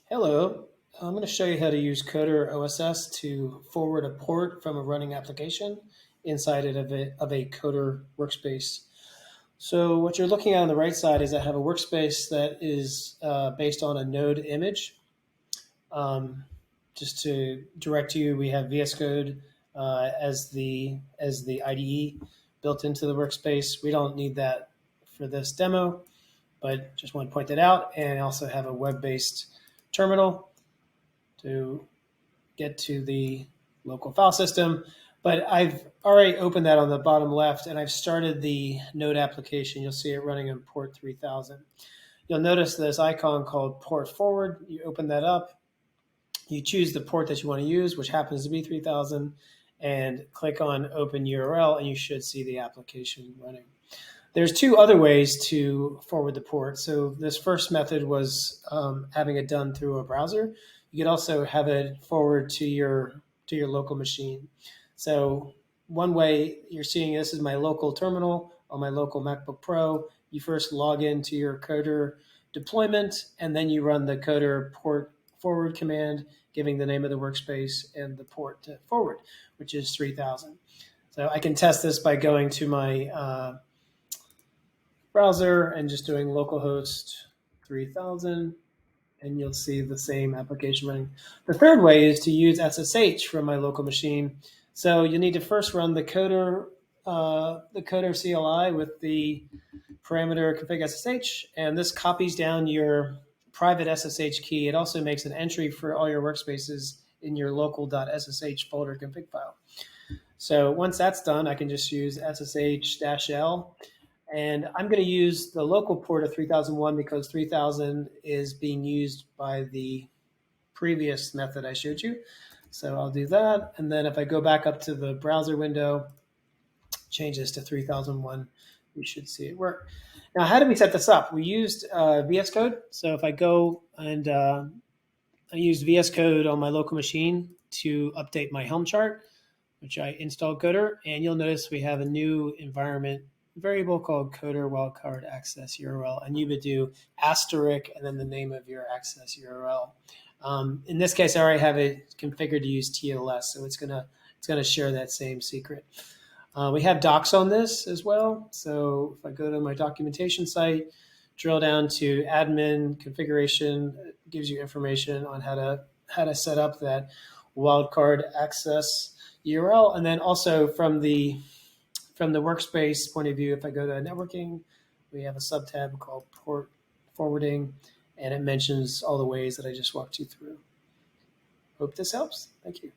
Hello, I'm going to show you how to use Coder OSS to forward a port from a running application inside of a Coder workspace. So what you're looking at on the right side is I have a workspace that is based on a node image. Um, just to direct you, we have VS Code as the IDE built into the workspace. We don't need that for this demo, but just want to point that out. And I also have a web-based terminal to get to the local file system. But I've already opened that on the bottom left, and I've started the Node application. You'll see it running on port 3000. You'll notice this icon called Port Forward. You open that up. You choose the port that you want to use, which happens to be 3000, and click on Open URL, and you should see the application running. There's two other ways to forward the port. So this first method was having it done through a browser. You could also have it forward to your local machine. So one way you're seeing this is my local terminal on my local MacBook Pro. You first log into your Coder deployment, and then you run the Coder port forward command, giving the name of the workspace and the port to forward, which is 3000. So I can test this by going to my browser and just doing localhost 3000, and you'll see the same application running. The third way is to use SSH from my local machine. So you need to first run the Coder CLI with the parameter config SSH, and this copies down your private SSH key. It also makes an entry for all your workspaces in your local.ssh folder config file. So once that's done, I can just use SSH-L, and I'm going to use the local port of 3001 because 3000 is being used by the previous method I showed you. So I'll do that. And then if I go back up to the browser window, change this to 3001, we should see it work. Now, how did we set this up? We used VS Code. So if I go and I used VS Code on my local machine to update my Helm chart, which I installed Coder, and you'll notice we have a new environment variable called Coder wildcard access URL, and you would do asterisk and then the name of your access URL. In this case, I already have it configured to use TLS, so it's gonna share that same secret. We have docs on this as well. So if I go to my documentation site, drill down to admin configuration, it gives you information on how to set up that wildcard access URL. And then also from the workspace point of view, if I go to networking, we have a subtab called port forwarding, and it mentions all the ways that I just walked you through. Hope this helps. Thank you.